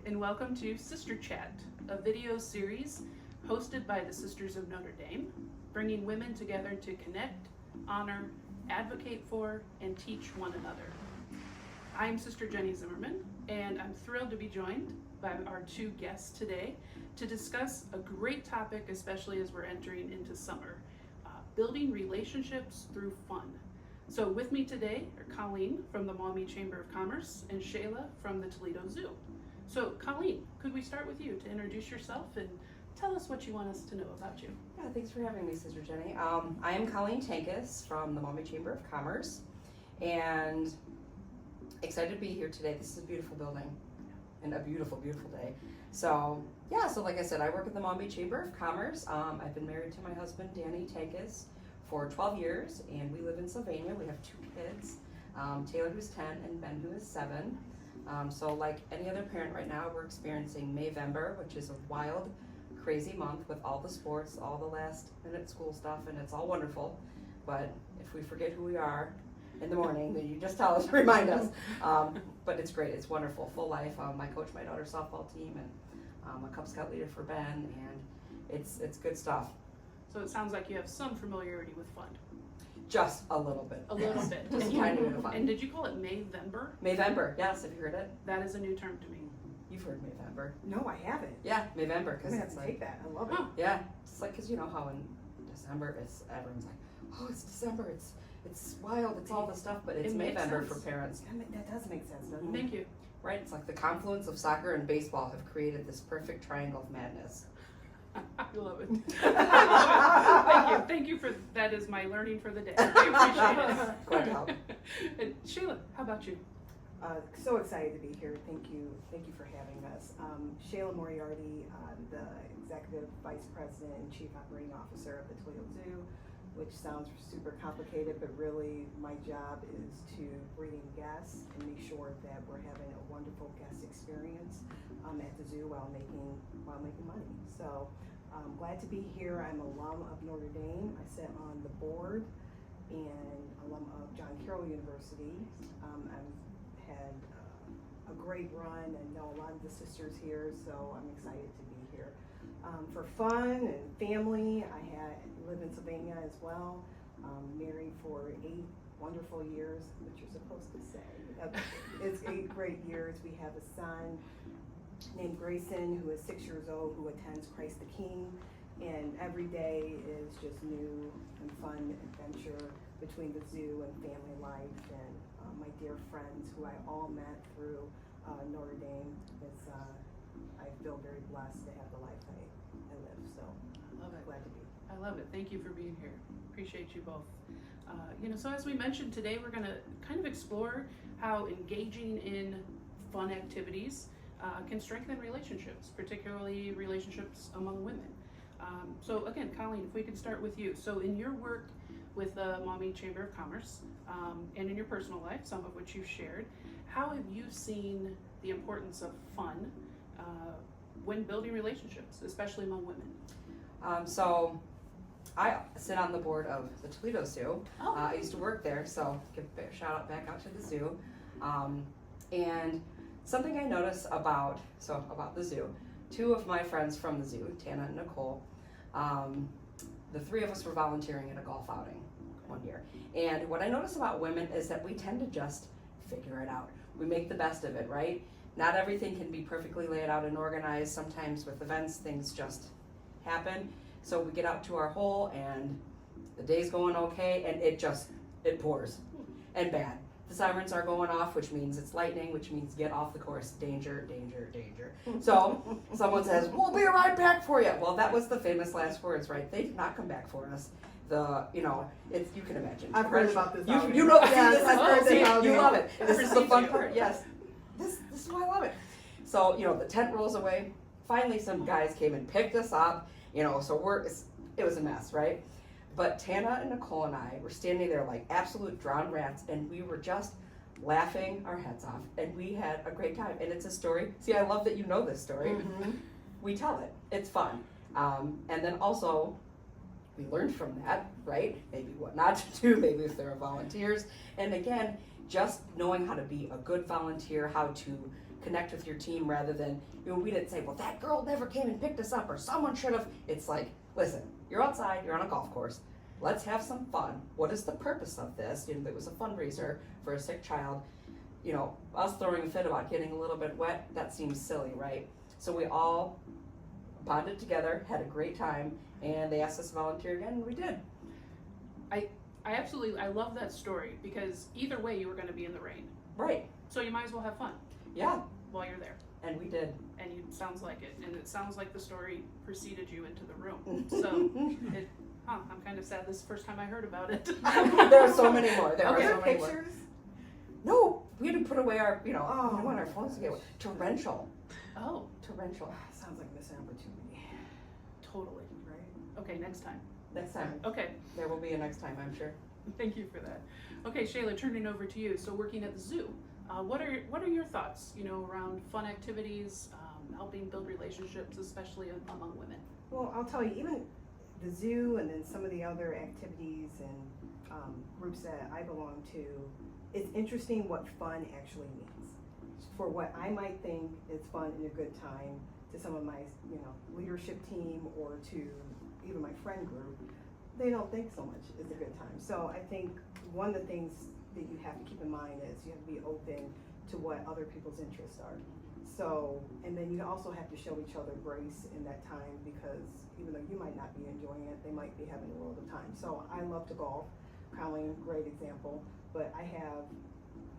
and welcome to Sister Chat, a video series hosted by the Sisters of Notre Dame, bringing women together to connect, honor, advocate for, and teach one another. I'm Sister Jenny Zimmerman, and I'm thrilled to be joined by our two guests today to discuss a great topic, especially as we're entering into summer, building relationships through fun. So with me today are Colleen from the Maumee Chamber of Commerce and Shayla from the Toledo Zoo. So Colleen, could we start with you to introduce yourself and tell us what you want us to know about you? Yeah, thanks for having me, Sister Jenny. I am Colleen Tankoos from the Maumee Chamber of Commerce, and excited to be here today. This is a beautiful building and a beautiful, beautiful day. So like I said, I work at the Maumee Chamber of Commerce. I've been married to my husband, Danny Tankoos, for 12 years, and we live in Sylvania. We have two kids, Taylor, who's 10, and Ben, who is 7. So like any other parent right now, we're experiencing Mayvember, which is a wild, crazy month with all the sports, all the last minute school stuff, and it's all wonderful. But if we forget who we are in the morning, then you just tell us, remind us. But it's great, it's wonderful, full life. I coach my daughter's softball team, and I'm a Cub Scout leader for Ben, and it's good stuff. So it sounds like you have some familiarity with fun. Just a little bit. A little bit. Just a tiny bit of fun. And did you call it Mayvember? Mayvember, yes, have you heard it? That is a new term to me. You've heard Mayvember. No, I haven't. Yeah, Mayvember, I'm because gonna have it's to like, take that. I love it. Oh, yeah, it's like, because you know how in December, everyone's like, oh, it's December, it's wild, it's all the stuff, but it's It makes Mayvember sense. for parents. That does make sense, doesn't it? thank you. Right, it's like the confluence of soccer and baseball have created this perfect triangle of madness. I love it. Thank you. Thank you for that. Is my learning for the day. I appreciate Glad to help. it. And Shayla, how about you? So excited to be here. Thank you for having us. Shayla Moriarty, the Executive Vice President and Chief Operating Officer of the Toledo Zoo, which sounds super complicated, but really my job is to bring in guests and make sure that we're having a wonderful guest experience at the zoo while making money. So glad to be here. I'm alum of Notre Dame. I sit on the board and alum of John Carroll University. I've had a great run and know a lot of the sisters here, so I'm excited to be here. For fun and family, I live in Sylvania as well. Married for 8 wonderful years, which you're supposed to say. It's 8 great years. We have a son named Grayson, who is 6 years old, who attends Christ the King, and every day is just new and fun adventure between the zoo and family life, and my dear friends who I all met through Notre Dame. I feel very blessed to have the life I live, so I love it. glad to be. I love it. Thank you for being here. Appreciate you both. So as we mentioned today, we're going to kind of explore how engaging in fun activities can strengthen relationships, particularly relationships among women. So again, Colleen, if we could start with you. So in your work with the Maumee Chamber of Commerce and in your personal life, some of which you've shared, how have you seen the importance of fun when building relationships, especially among women? So I sit on the board of the Toledo Zoo. Oh. I used to work there, so give a shout out back out to the zoo. And something I noticed about the zoo, 2 of my friends from the zoo, Tana and Nicole, the 3 of us were volunteering at a golf outing one year. And what I notice about women is that we tend to just figure it out. We make the best of it, right? Not everything can be perfectly laid out and organized. Sometimes with events, things just happen. So we get out to our hole and the day's going okay, and it pours and bad. The sirens are going off, which means it's lightning, which means get off the course, danger, danger, danger. So someone says, we'll be right back for you. Well, that was the famous last words, right? They did not come back for us. You can imagine. I've heard about this. You know, Yes, I've heard this. you love it. This is the fun you. part, yes. This is why I love it. So, the tent rolls away. Finally, some guys came and picked us up, so it was a mess, right? But Tana and Nicole and I were standing there like absolute drowned rats, and we were just laughing our heads off, and we had a great time. And it's a story. See, I love that you know this story. Mm-hmm. We tell it. It's fun. And then also, we learned from that, right? Maybe what not to do, maybe if there are volunteers. And again, just knowing how to be a good volunteer, how to connect with your team rather than, we didn't say, well, that girl never came and picked us up or someone should have. It's like, listen, you're outside, you're on a golf course. Let's have some fun. What is the purpose of this? It was a fundraiser for a sick child. Us throwing a fit about getting a little bit wet, that seems silly, right? So we all bonded together, had a great time, and they asked us to volunteer again, and we did. I love that story because either way you were going to be in the rain. Right. So you might as well have fun. Yeah. While you're there. And we did. And it sounds like it. And it sounds like the story preceded you into the room. So, I'm kind of sad this is the first time I heard about it. There are so many more. There are Okay, so many more. pictures? No, we had to put away our, we don't want our phones to get wet. Torrential. Oh, Torrential. Sounds like a missed opportunity. totally. Right? Okay, next time. Next time. Okay, There will be a next time, I'm sure. thank you for that. Okay, Shayla, turning over to you. So working at the zoo, what are your thoughts, around fun activities, helping build relationships, especially among women? Well, I'll tell you, even the zoo and then some of the other activities and groups that I belong to, it's interesting what fun actually means. For what I might think is fun and a good time, to some of my leadership team or to even my friend group, they don't think so much is a good time. So I think one of the things that you have to keep in mind is you have to be open to what other people's interests are. So, and then you also have to show each other grace in that time, because even though you might not be enjoying it, they might be having a world of time. So I love to golf. Colleen, great example, but I have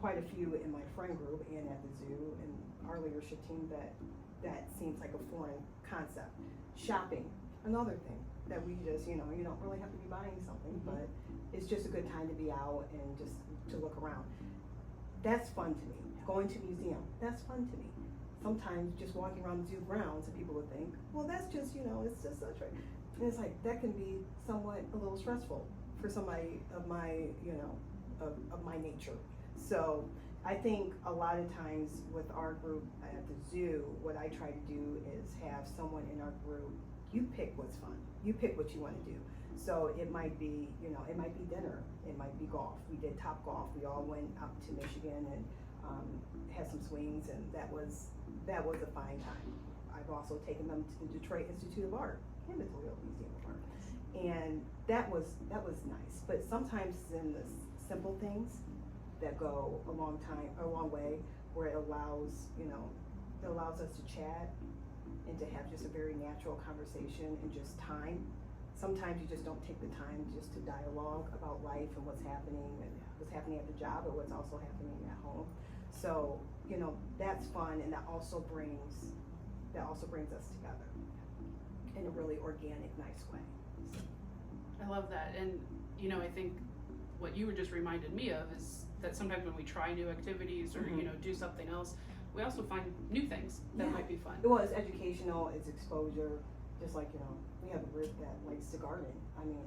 quite a few in my friend group and at the zoo and our leadership team that seems like a foreign concept. Shopping, another thing that we just, you don't really have to be buying something, but it's just a good time to be out and just to look around. That's fun to me. Going to museum, that's fun to me. Sometimes just walking around the zoo grounds and people would think, well, that's just, it's just a trip. And it's like, that can be somewhat a little stressful for somebody of my, of my nature. So I think a lot of times with our group at the zoo, what I try to do is have someone in our group, you pick what's fun. You pick what you want to do. So it might be, it might be dinner. It might be golf. We did Top Golf. We all went up to Michigan and had some swings, and that was a fine time. I've also taken them to the Detroit Institute of Art and the Toledo Museum of Art, and that was nice. But sometimes it's in the simple things that go a long way, where it allows us to chat and to have just a very natural conversation and just time. Sometimes you just don't take the time just to dialogue about life and what's happening at the job or what's also happening at home. So, that's fun, and that also brings us together in a really organic, nice way. I love that. And, I think what you were just reminded me of is that sometimes when we try new activities or, do something else, we also find new things that might be fun. Well, it's educational, it's exposure. Just like, we have a group that likes to garden. I mean,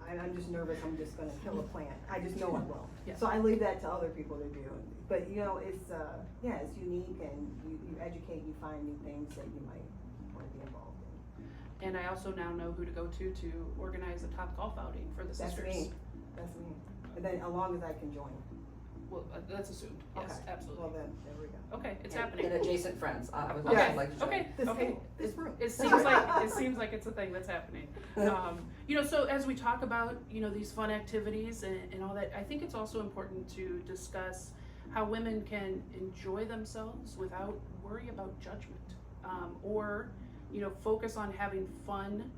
I'm just nervous I'm just gonna kill a plant. I just know I will. Yes. So I leave that to other people to do. But it's unique, and you educate, you find new things that you might want to be involved in. And I also now know who to go to organize a Top Golf outing for the sisters. That's me. And then as long as I can join. Well, that's assumed. Yes, Okay. absolutely. Well then, there we go. Okay, it's And happening. adjacent friends. I would Okay. also like to join. Okay. This room. It seems like it's a thing that's happening. So as we talk about, these fun activities and all that, I think it's also important to discuss how women can enjoy themselves without worry about judgment, or, focus on having fun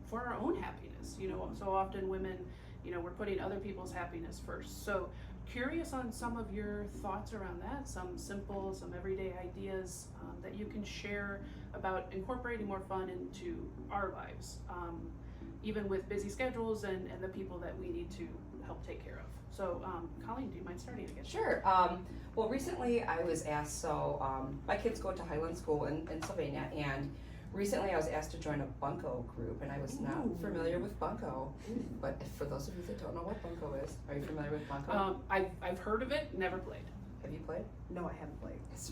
for our own happiness. So often women, we're putting other people's happiness first. So curious on some of your thoughts around that, some simple, some everyday ideas that you can share about incorporating more fun into our lives, even with busy schedules and the people that we need to help take care of. So, Colleen, do you mind starting again? Sure. Well, recently I was asked, my kids go to Highland School in Sylvania, and recently I was asked to join a bunco group, and I was not familiar with bunco. But for those of you that don't know what bunco is, are you familiar with bunco? I've heard of it, never played. Have you played? No, I haven't played. It's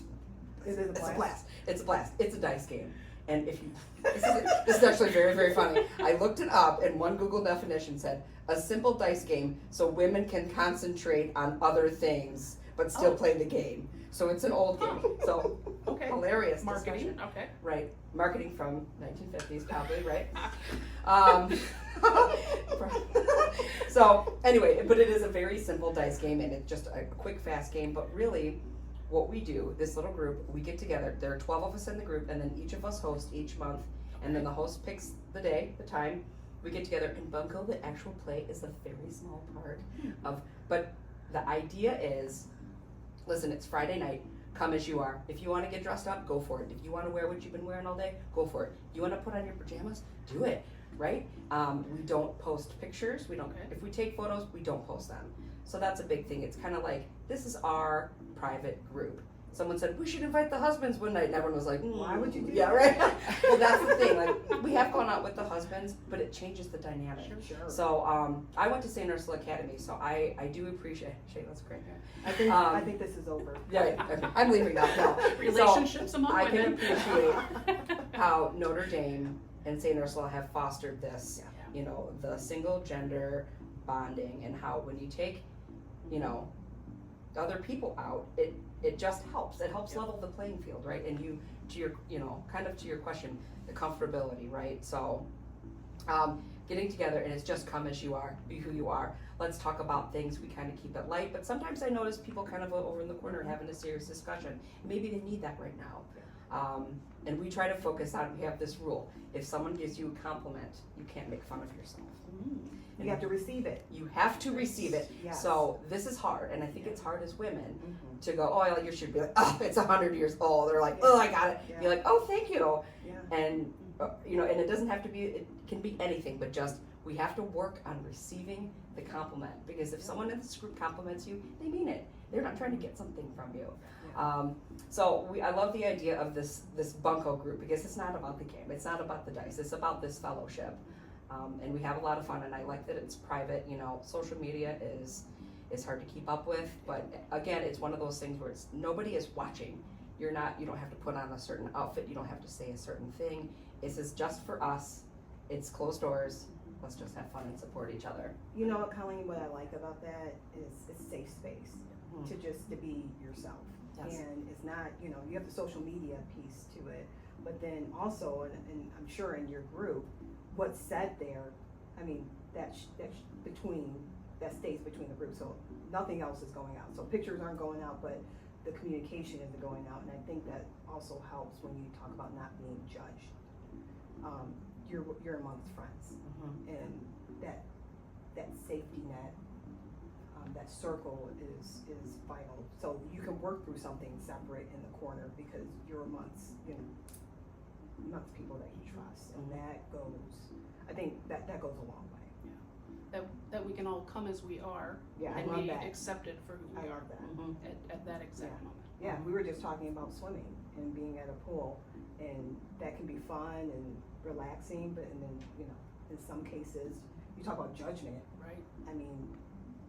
a blast. It's a blast. It's a dice game. And this is actually very, very funny. I looked it up, and one Google definition said, a simple dice game so women can concentrate on other things but still Oh. play the game. So it's an old game. So Okay. hilarious Marketing. discussion. Okay. Right, marketing from 1950s probably, right? So anyway, but it is a very simple dice game, and it's just a quick, fast game. But really, what we do, this little group, we get together. There are 12 of us in the group, and then each of us host each month, and then the host picks the day, the time. We get together, and bunco, the actual play, is a very small part of. But the idea is, listen, it's Friday night. Come as you are. If you want to get dressed up, go for it. If you want to wear what you've been wearing all day, go for it. You want to put on your pajamas, do it. Right? We don't post pictures. We don't. Okay. If we take photos, we don't post them. So that's a big thing. It's kind of like, this is our private group. Someone said we should invite the husbands one night, and everyone was like, Why would you do yeah, that? right. Well, that's the thing. Like, we have gone out with the husbands, but it changes the dynamic. Sure. So I went to St. Ursula Academy, so I do appreciate. Shayla's great here. I think this is over. Yeah, okay. I'm leaving now. No. Relationships among I can women. appreciate how Notre Dame and St. Ursula have fostered this, you know, the single gender bonding, and how when you take, you know, other people out, it just helps. It helps level the playing field, right? And you, to your, you know, kind of to your question, the comfortability, right? So, getting together, and it's just come as you are, be who you are. Let's talk about things. We kind of keep it light, but sometimes I notice people kind of over in the corner having a serious discussion. Maybe they need that right now. And we try to focus on, we have this rule. If someone gives you a compliment, you can't make fun of yourself. You have to receive it. You have to receive it. Yes. So this is hard, and I think it's hard as women Mhm. to go, oh, you should be like, oh, it's 100 years old. They're like, oh, I got it. Yeah. You're like, oh, thank you. Yeah. And, you know, and it doesn't have to be, it can be anything, but just, we have to work on receiving the compliment. Because if someone in this group compliments you, they mean it. They're not trying to get something from you. So I love the idea of this bunco group, because it's not about the game. It's not about the dice. It's about this fellowship. And we have a lot of fun, and I like that it's private. You know, social media is hard to keep up with, but again, it's one of those things where nobody is watching. You don't have to put on a certain outfit. You don't have to say a certain thing. This is just for us. It's closed doors. Let's just have fun and support each other. You know what, Colleen, what I like about that is it's safe space to be yourself. Yes. And it's not, you know, you have the social media piece to it, but then also, and I'm sure in your group, what's said there, I mean, that stays between the group, so nothing else is going out. So pictures aren't going out, but the communication isn't going out, and I think that also helps when you talk about not being judged. You're amongst friends, and that safety net, that circle is vital. So you can work through something separate in the corner because you're amongst people that you trust, and that goes. I think that goes a long way. That we can all come as we are Yeah, I and love be that. accepted for who we I are love that. at that exact moment. Yeah, we were just talking about swimming and being at a pool, and that can be fun and relaxing, but and then, you know, in some cases, you talk about judgment. Right. I mean,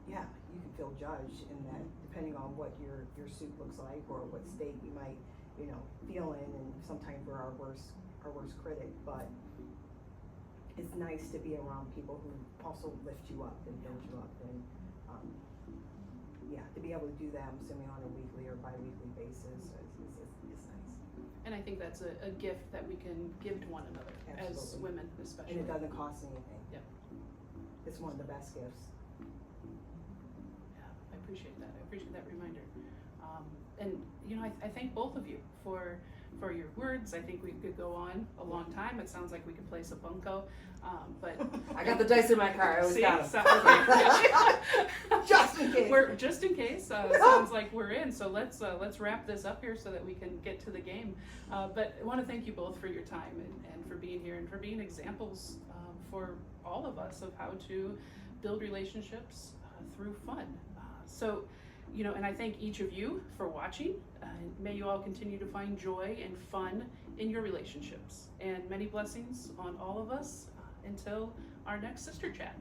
yeah, you can feel judged in that, depending on what your suit looks like or what state you might, you know, feel in, and sometimes we're our worst critic, but it's nice to be around people who also lift you up and build you up, and yeah, to be able to do that, I'm assuming on a weekly or bi-weekly basis is nice. And I think that's a gift that we can give to one another as Absolutely. women, especially. And it doesn't cost anything. Yep. It's one of the best gifts. Yeah, I appreciate that. I appreciate that reminder. And you know, I thank both of you for your words. I think we could go on a long time. It sounds like we could play some bunco, but I got the dice in my car. I always see, got them. Just in case. Just in case. Sounds like we're in. So let's wrap this up here so that we can get to the game. But I want to thank you both for your time and for being here and for being examples for all of us of how to build relationships through fun. So, you know, and I thank each of you for watching. May you all continue to find joy and fun in your relationships. And many blessings on all of us until our next Sister Chat.